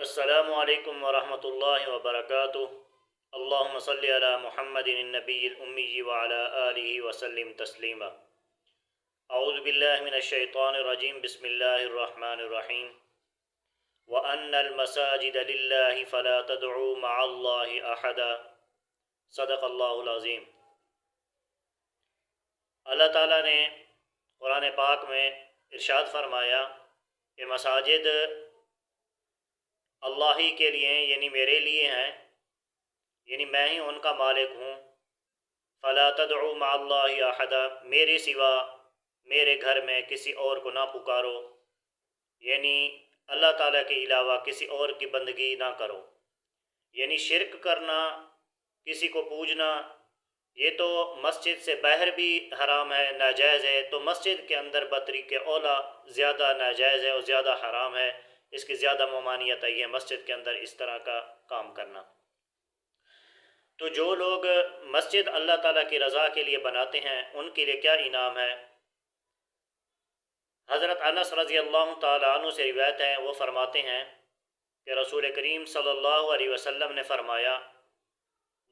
السلام علیکم ورحمۃ اللہ وبرکاتہ۔ اللہم صلی علی محمد النبی الامی وعلی آلہ وسلم تسلیما۔ اعوذ باللہ من الشیطان الرجیم، بسم اللہ الرحمن الرحیم۔ وَأَنَّ الْمَسَاجِدَ لِلَّهِ فَلَا تَدْعُوا مَعَ اللَّهِ أَحَدًا۔ صدق اللہ العظیم۔ اللہ تعالیٰ نے قرآن پاک میں ارشاد فرمایا کہ مساجد اللہ ہی کے لیے ہیں، یعنی میرے لیے ہیں، یعنی میں ہی ان کا مالک ہوں۔ فَلَا تَدْعُوا مَعَ اللَّهِ أَحَدًا، میرے سوا میرے گھر میں کسی اور کو نہ پکارو، یعنی اللہ تعالیٰ کے علاوہ کسی اور کی بندگی نہ کرو۔ یعنی شرک کرنا، کسی کو پوجنا، یہ تو مسجد سے باہر بھی حرام ہے، ناجائز ہے، تو مسجد کے اندر بطریق اولا زیادہ ناجائز ہے اور زیادہ حرام ہے، اس کی زیادہ ممانعت آئی ہے مسجد کے اندر اس طرح کا کام کرنا۔ تو جو لوگ مسجد اللہ تعالیٰ کی رضا کے لیے بناتے ہیں ان کے لیے کیا انعام ہے؟ حضرت انس رضی اللہ تعالیٰ عنہ سے روایت ہے، وہ فرماتے ہیں کہ رسول کریم صلی اللہ علیہ وسلم نے فرمایا،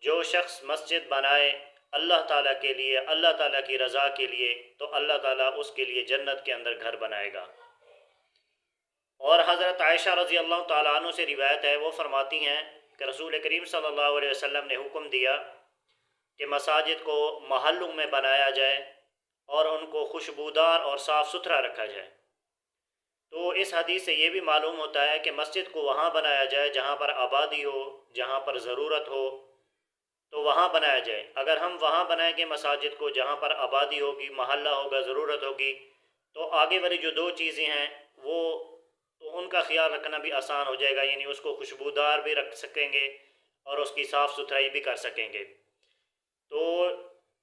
جو شخص مسجد بنائے اللہ تعالیٰ کے لیے، اللہ تعالیٰ کی رضا کے لیے، تو اللہ تعالیٰ اس کے لیے جنت کے اندر گھر بنائے گا۔ اور حضرت عائشہ رضی اللہ تعالیٰ عنہ سے روایت ہے، وہ فرماتی ہیں کہ رسول کریم صلی اللہ علیہ وسلم نے حکم دیا کہ مساجد کو محلوں میں بنایا جائے اور ان کو خوشبودار اور صاف ستھرا رکھا جائے۔ تو اس حدیث سے یہ بھی معلوم ہوتا ہے کہ مسجد کو وہاں بنایا جائے جہاں پر آبادی ہو، جہاں پر ضرورت ہو تو وہاں بنایا جائے۔ اگر ہم وہاں بنائیں گے مساجد کو جہاں پر آبادی ہوگی، محلہ ہوگا، ضرورت ہوگی، تو آگے والی جو دو چیزیں ہیں وہ تو ان کا خیال رکھنا بھی آسان ہو جائے گا، یعنی اس کو خوشبودار بھی رکھ سکیں گے اور اس کی صاف ستھرائی بھی کر سکیں گے۔ تو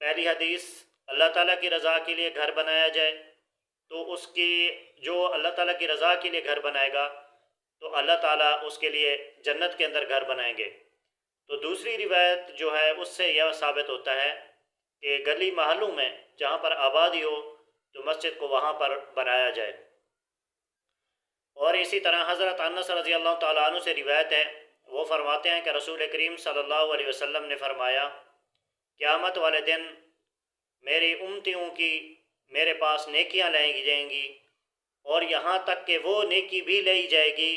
پہلی حدیث، اللہ تعالیٰ کی رضا کے لیے گھر بنایا جائے، تو اس کی جو اللہ تعالیٰ کی رضا کے لیے گھر بنائے گا تو اللہ تعالیٰ اس کے لیے جنت کے اندر گھر بنائیں گے۔ تو دوسری روایت جو ہے اس سے یہ ثابت ہوتا ہے کہ گلی محلوں میں جہاں پر آبادی ہو تو مسجد کو وہاں پر بنایا جائے۔ اور اسی طرح حضرت انس رضی اللہ تعالیٰ عنہ سے روایت ہے، وہ فرماتے ہیں کہ رسول کریم صلی اللہ علیہ وسلم نے فرمایا، قیامت والے دن میری امتیوں کی میرے پاس نیکیاں لائی جائیں گی، اور یہاں تک کہ وہ نیکی بھی لائی جائے گی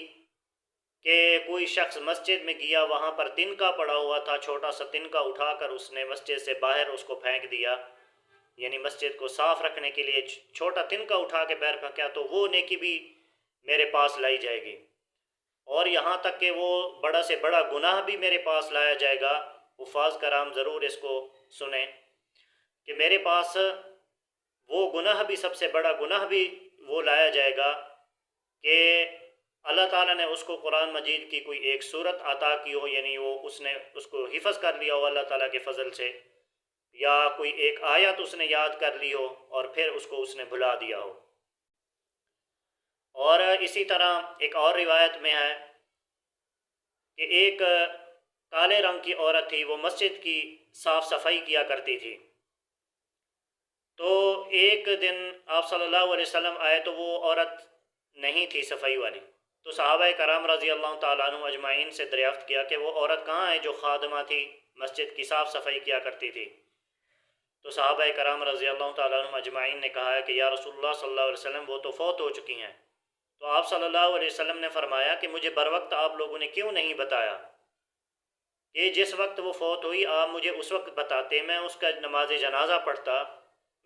کہ کوئی شخص مسجد میں گیا، وہاں پر تنکا پڑا ہوا تھا، چھوٹا سا تنکا اٹھا کر اس نے مسجد سے باہر اس کو پھینک دیا، یعنی مسجد کو صاف رکھنے کے لیے چھوٹا تنکا اٹھا کے باہر پھینکا، تو وہ نیکی بھی میرے پاس لائی جائے گی۔ اور یہاں تک کہ وہ بڑا سے بڑا گناہ بھی میرے پاس لایا جائے گا۔ حفاظ کرام ضرور اس کو سنیں کہ میرے پاس وہ گناہ بھی، سب سے بڑا گناہ بھی وہ لایا جائے گا کہ اللہ تعالیٰ نے اس کو قرآن مجید کی کوئی ایک سورت عطا کی ہو، یعنی وہ اس نے اس کو حفظ کر لیا ہو اللہ تعالیٰ کے فضل سے، یا کوئی ایک آیت اس نے یاد کر لی ہو اور پھر اس کو اس نے بھلا دیا ہو۔ اور اسی طرح ایک اور روایت میں ہے کہ ایک کالے رنگ کی عورت تھی، وہ مسجد کی صاف صفائی کیا کرتی تھی۔ تو ایک دن آپ صلی اللہ علیہ وسلم آئے تو وہ عورت نہیں تھی صفائی والی، تو صحابہ کرام رضی اللہ تعالیٰ عنہ اجمعین سے دریافت کیا کہ وہ عورت کہاں ہے جو خادمہ تھی، مسجد کی صاف صفائی کیا کرتی تھی؟ تو صحابہ کرام رضی اللہ تعالیٰ عنہ اجمعین نے کہا ہے کہ یا رسول اللہ صلی اللہ علیہ وسلم وہ تو فوت ہو چکی ہیں۔ تو آپ صلی اللہ علیہ وسلم نے فرمایا کہ مجھے بروقت آپ لوگوں نے کیوں نہیں بتایا کہ جس وقت وہ فوت ہوئی آپ مجھے اس وقت بتاتے، میں اس کا نماز جنازہ پڑھتا،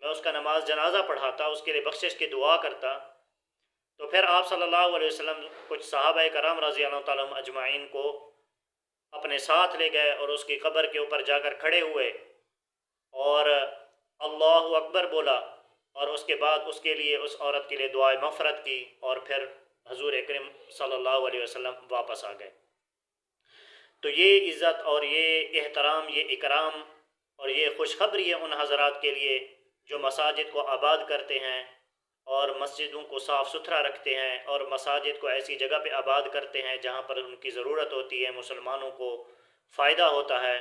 میں اس کا نماز جنازہ پڑھاتا، اس کے لیے بخشش کی دعا کرتا۔ تو پھر آپ صلی اللہ علیہ وسلم کچھ صحابہ کرام رضی اللہ تعالیٰ عنہ اجمعین کو اپنے ساتھ لے گئے اور اس کی قبر کے اوپر جا کر کھڑے ہوئے اور اللہ اکبر بولا، اور اس کے بعد اس کے لیے، اس عورت کے لیے دعائے مغفرت کی، اور پھر حضور اکرم صلی اللہ علیہ وسلم واپس آ گئے۔ تو یہ عزت اور یہ احترام، یہ اکرام اور یہ خوشخبری ہے ان حضرات کے لیے جو مساجد کو آباد کرتے ہیں اور مسجدوں کو صاف ستھرا رکھتے ہیں، اور مساجد کو ایسی جگہ پہ آباد کرتے ہیں جہاں پر ان کی ضرورت ہوتی ہے، مسلمانوں کو فائدہ ہوتا ہے۔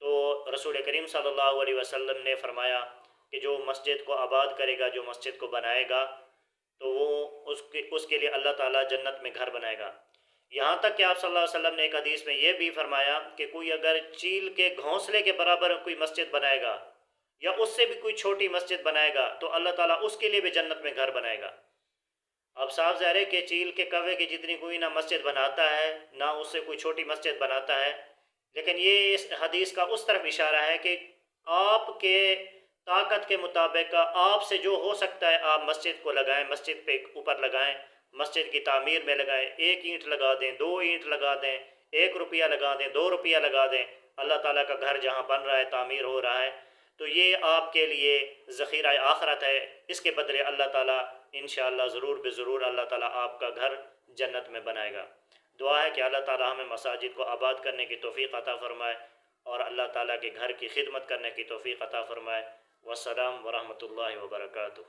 تو رسول کریم صلی اللہ علیہ وسلم نے فرمایا کہ جو مسجد کو آباد کرے گا، جو مسجد کو بنائے گا، تو وہ اس کے لیے اللہ تعالیٰ جنت میں گھر بنائے گا۔ یہاں تک کہ آپ صلی اللہ علیہ وسلم نے ایک حدیث میں یہ بھی فرمایا کہ کوئی اگر چیل کے گھونسلے کے برابر کوئی مسجد بنائے گا یا اس سے بھی کوئی چھوٹی مسجد بنائے گا تو اللہ تعالیٰ اس کے لیے بھی جنت میں گھر بنائے گا۔ اب صاف ظاہر ہے کہ چیل کے کوے کی جتنی کوئی نہ مسجد بناتا ہے نہ اس سے کوئی چھوٹی مسجد بناتا ہے، لیکن یہ اس حدیث کا اس طرف اشارہ ہے کہ آپ کے طاقت کے مطابق آپ سے جو ہو سکتا ہے آپ مسجد کو لگائیں، مسجد پہ اوپر لگائیں، مسجد کی تعمیر میں لگائیں، 1 اینٹ لگا دیں، 2 اینٹ لگا دیں، 1 روپیہ لگا دیں، 2 روپیہ لگا دیں، اللہ تعالیٰ کا گھر جہاں بن رہا ہے، تعمیر ہو رہا ہے، تو یہ آپ کے لیے ذخیرہ آخرت ہے۔ اس کے بدلے اللہ تعالیٰ انشاءاللہ ضرور بضرور اللہ تعالیٰ آپ کا گھر جنت میں بنائے گا۔ دعا ہے کہ اللہ تعالیٰ ہمیں مساجد کو آباد کرنے کی توفیق عطا فرمائے اور اللہ تعالیٰ کے گھر کی خدمت کرنے کی توفیق عطا فرمائے۔ والسلام ورحمۃ اللہ وبرکاتہ۔